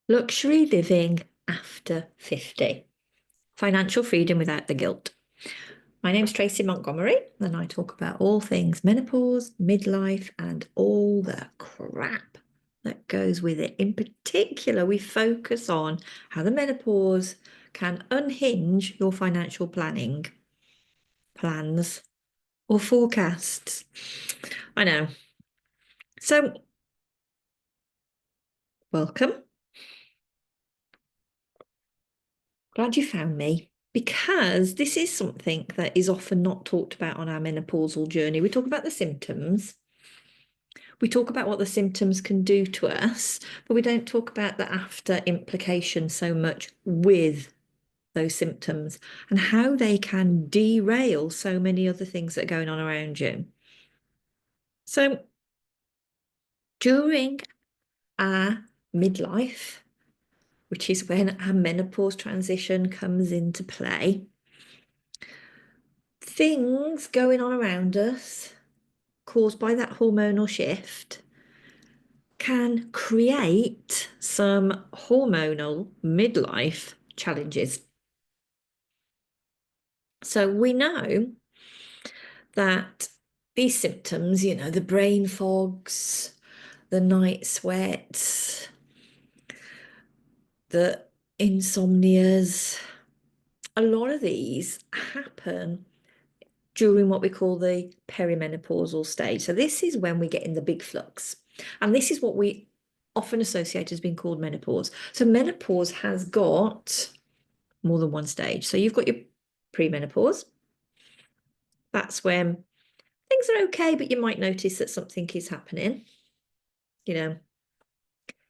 Luxury living after 50. Financial freedom without the guilt. My name's Tracy Montgomery, and I talk about all things menopause, midlife, and all the crap that goes with it. In particular, we focus on how the menopause can unhinge your financial planning, plans, or forecasts. I know. So, welcome. Glad you found me, because this is something that is often not talked about on our menopausal journey. We talk about the symptoms, we talk about what the symptoms can do to us, but we don't talk about the after implications so much with those symptoms and how they can derail so many other things that are going on around you. So during our midlife, which is when our menopause transition comes into play, things going on around us caused by that hormonal shift can create some hormonal midlife challenges. So we know that these symptoms, the brain fogs, the night sweats, the insomnias, a lot of these happen during what we call the perimenopausal stage. So this is when we get in the big flux. And this is what we often associate as being called menopause. So menopause has got more than one stage. So you've got your premenopause. That's when things are okay, but you might notice that something is happening.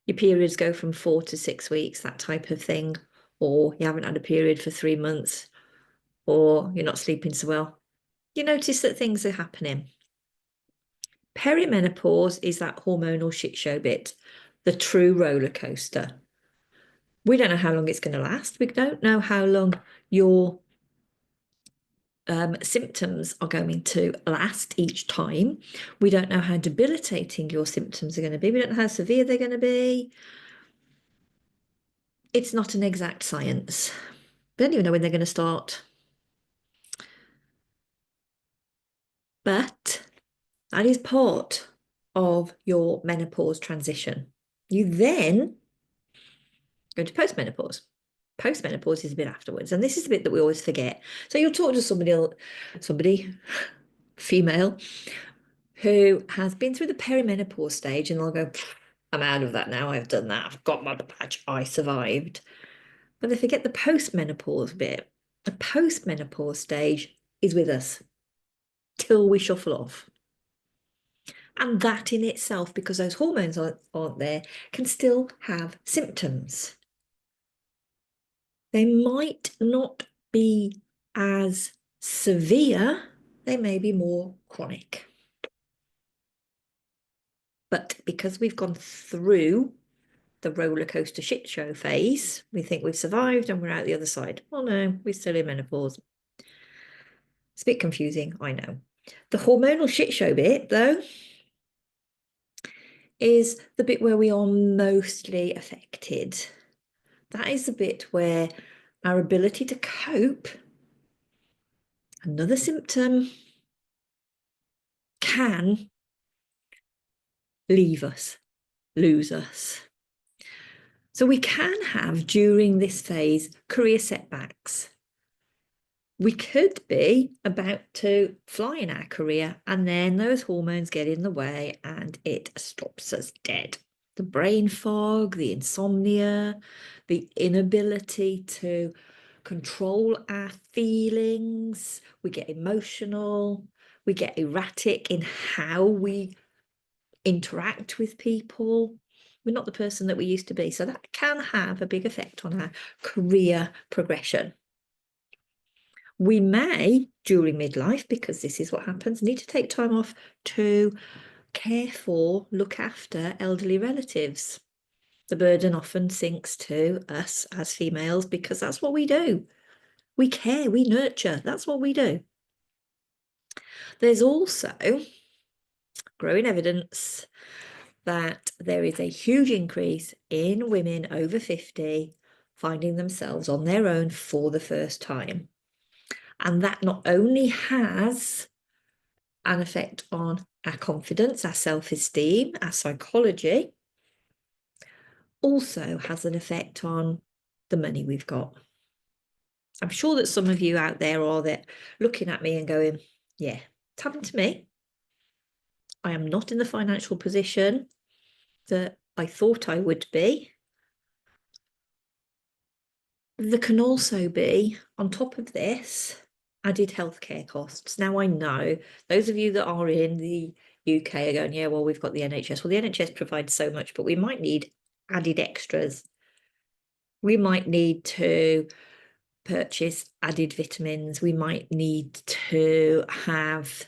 Your periods go from 4 to 6 weeks, that type of thing. Or you haven't had a period for 3 months, or you're not sleeping so well. You notice that things are happening. Perimenopause is that hormonal shit show bit, the true roller coaster. We don't know how long it's going to last. We don't know how long your symptoms are going to last each time. We don't know how debilitating your symptoms are going to be. We don't know how severe they're going to be. It's not an exact science. We don't even know when they're going to start. But that is part of your menopause transition. You then go to postmenopause. Postmenopause is a bit afterwards, and this is the bit that we always forget. So you'll talk to somebody, female, who has been through the perimenopause stage, and they'll go, I'm out of that now. I've done that. I've got my patch. I survived. But they forget the postmenopause bit. The postmenopause stage is with us till we shuffle off. And that in itself, because those hormones aren't there, can still have symptoms. They might not be as severe, they may be more chronic. But because we've gone through the roller coaster shit show phase, we think we've survived and we're out the other side. Oh no, we're still in menopause. It's a bit confusing, I know. The hormonal shit show bit, though, is the bit where we are mostly affected. That is the bit where our ability to cope, another symptom, can leave us, lose us. So we can have, during this phase, career setbacks. We could be about to fly in our career, and then those hormones get in the way and it stops us dead. The brain fog, the insomnia, the inability to control our feelings, we get emotional, we get erratic in how we interact with people. We're not the person that we used to be. So that can have a big effect on our career progression. We may, during midlife, because this is what happens, need to take time off to care for, look after elderly relatives. The burden often sinks to us as females because that's what we do. We care, we nurture, that's what we do. There's also growing evidence that there is a huge increase in women over 50 finding themselves on their own for the first time. And that not only has an effect on our confidence, our self-esteem, our psychology, also has an effect on the money we've got. I'm sure that some of you out there are looking at me and going, yeah, it's happened to me. I am not in the financial position that I thought I would be. There can also be, on top of this, added healthcare costs. Now, I know those of you that are in the UK are going, yeah, well, we've got the NHS. Well, the NHS provides so much, but we might need added extras. We might need to purchase added vitamins. We might need to have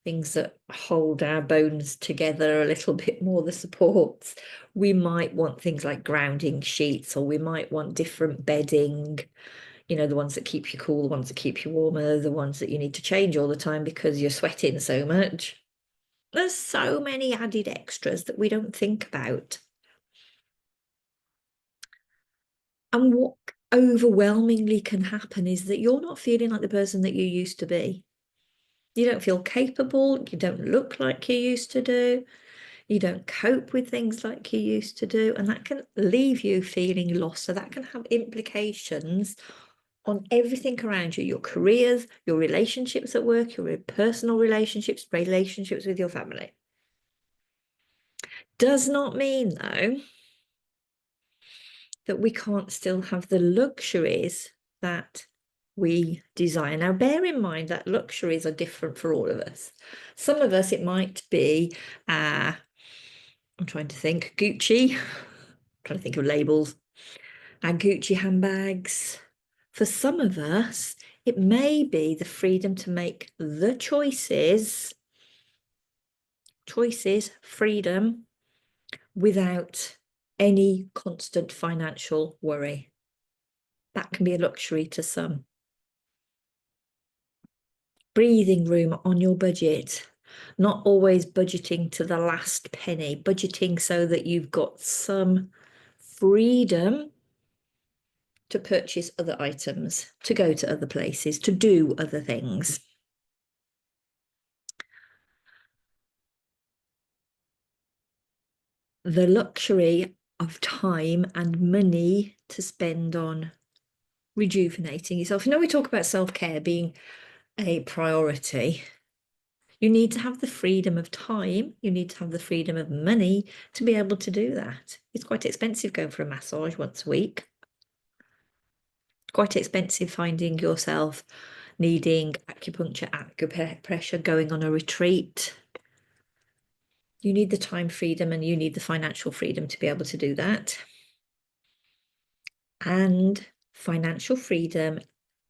things that hold our bones together a little bit more, the supports. We might want things like grounding sheets, or we might want different bedding, you know, the ones that keep you cool, the ones that keep you warmer, the ones that you need to change all the time because you're sweating so much. There's so many added extras that we don't think about. And what overwhelmingly can happen is that you're not feeling like the person that you used to be. You don't feel capable, you don't look like you used to do, you don't cope with things like you used to do, and that can leave you feeling lost. So that can have implications on everything around you, your careers, your relationships at work, your personal relationships, relationships with your family. Does not mean, though, that we can't still have the luxuries that we desire. Now, bear in mind that luxuries are different for all of us. Some of us, it might be, I'm trying to think, Gucci, I'm trying to think of labels, our Gucci handbags. For some of us, it may be the freedom to make the choices, freedom, without any constant financial worry. That can be a luxury to some. Breathing room on your budget, not always budgeting to the last penny, budgeting so that you've got some freedom to purchase other items, to go to other places, to do other things. The luxury of time and money to spend on rejuvenating yourself. You know, we talk about self-care being a priority. You need to have the freedom of time. You need to have the freedom of money to be able to do that. It's quite expensive going for a massage once a week. Quite expensive finding yourself needing acupuncture, acupressure, going on a retreat. You need the time freedom and you need the financial freedom to be able to do that. And financial freedom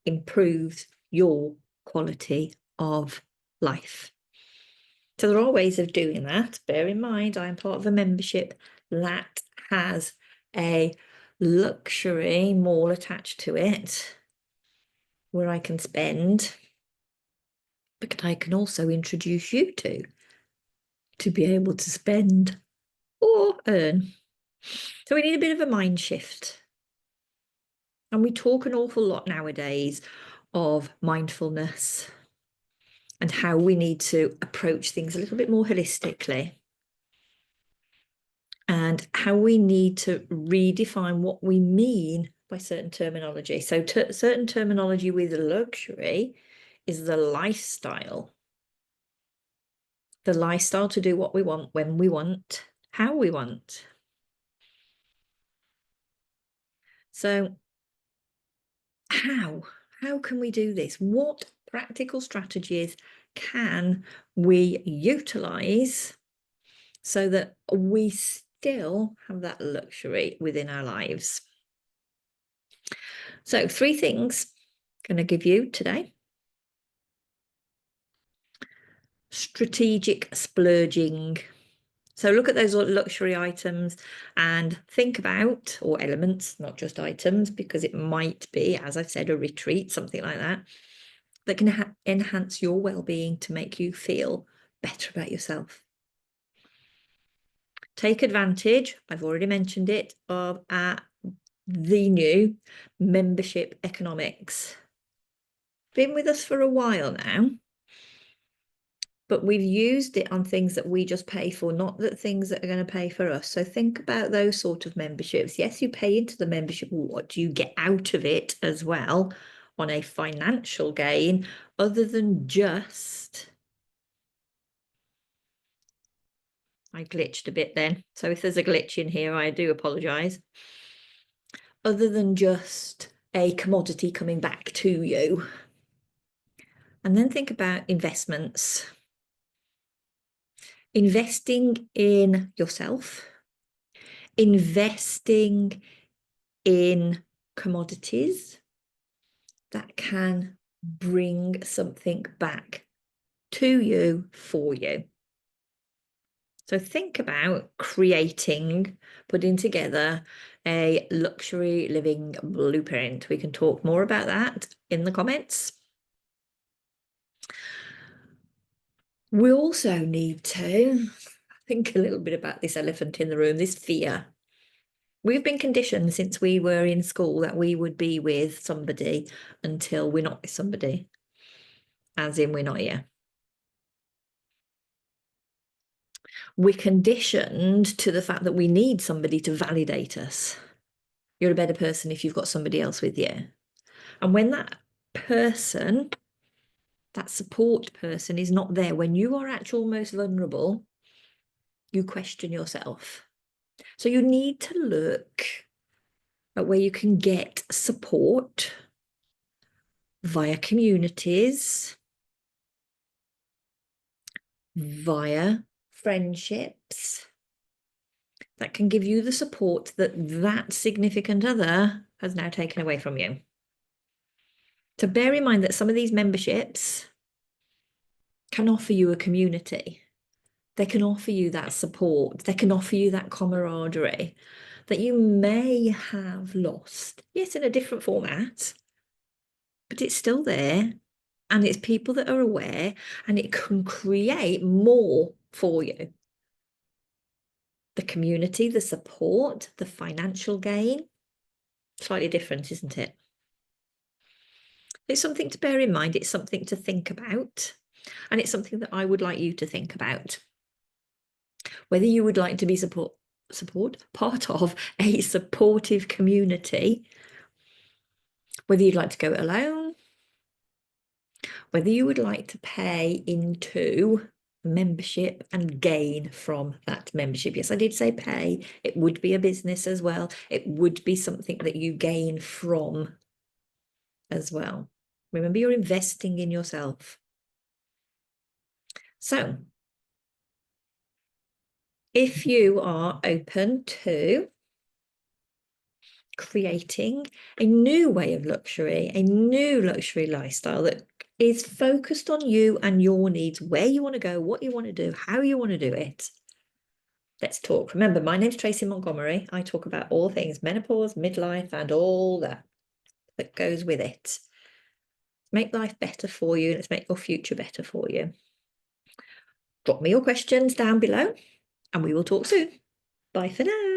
improves your quality of life. So there are ways of doing that. Bear in mind, I am part of a membership that has a luxury mall attached to it where I can spend, but I can also introduce you to be able to spend or earn. So we need a bit of a mind shift. And we talk an awful lot nowadays of mindfulness and how we need to approach things a little bit more holistically, and how we need to redefine what we mean by certain terminology. So certain terminology with luxury is the lifestyle to do what we want, when we want, how we want. So how can we do this? What practical strategies can we utilize so that we still have that luxury within our lives? So 3 things I'm going to give you today. Strategic splurging. So look at those luxury items and think about, or elements, not just items, because it might be, as I've said, a retreat, something like that can enhance your well-being to make you feel better about yourself. take advantage, I've already mentioned it, of the new membership economics. Been with us for a while now, but we've used it on things that we just pay for, not that things that are going to pay for us. So think about those sort of memberships. Yes, you pay into the membership. What do you get out of it as well on a financial gain, other than just... I glitched a bit then. So if there's a glitch in here, I do apologise. Other than just a commodity coming back to you. And then think about investments. Investing in yourself, investing in commodities that can bring something back to you for you. So think about creating, putting together a luxury living blueprint. We can talk more about that in the comments. We also need to think a little bit about this elephant in the room, this fear. We've been conditioned since we were in school that we would be with somebody until we're not with somebody, as in we're not here. We're conditioned to the fact that we need somebody to validate us. You're a better person if you've got somebody else with you. And when that person, that support person, is not there, when you are at your most vulnerable, you question yourself. So you need to look at where you can get support via communities, via friendships that can give you the support that that significant other has now taken away from you. So bear in mind that some of these memberships can offer you a community. They can offer you that support. They can offer you that camaraderie that you may have lost. Yes, in a different format, but it's still there. And it's people that are aware, and it can create more for you. The community, the support, the financial gain, slightly different, isn't it? It's something to bear in mind. It's something to think about. And it's something that I would like you to think about. Whether you would like to be part of a supportive community, whether you'd like to go it alone, whether you would like to pay into membership and gain from that membership. Yes, I did say pay. It would be a business as well. It would be something that you gain from as well. Remember, you're investing in yourself. So if you are open to creating a new way of luxury, a new luxury lifestyle that is focused on you and your needs, where you want to go, what you want to do, how you want to do it, let's talk. Remember, my name's Tracy Montgomery. I talk about all things menopause, midlife, and all that goes with it. Make life better for you. Let's make your future better for you. Drop me your questions down below, and we will talk soon. Bye for now.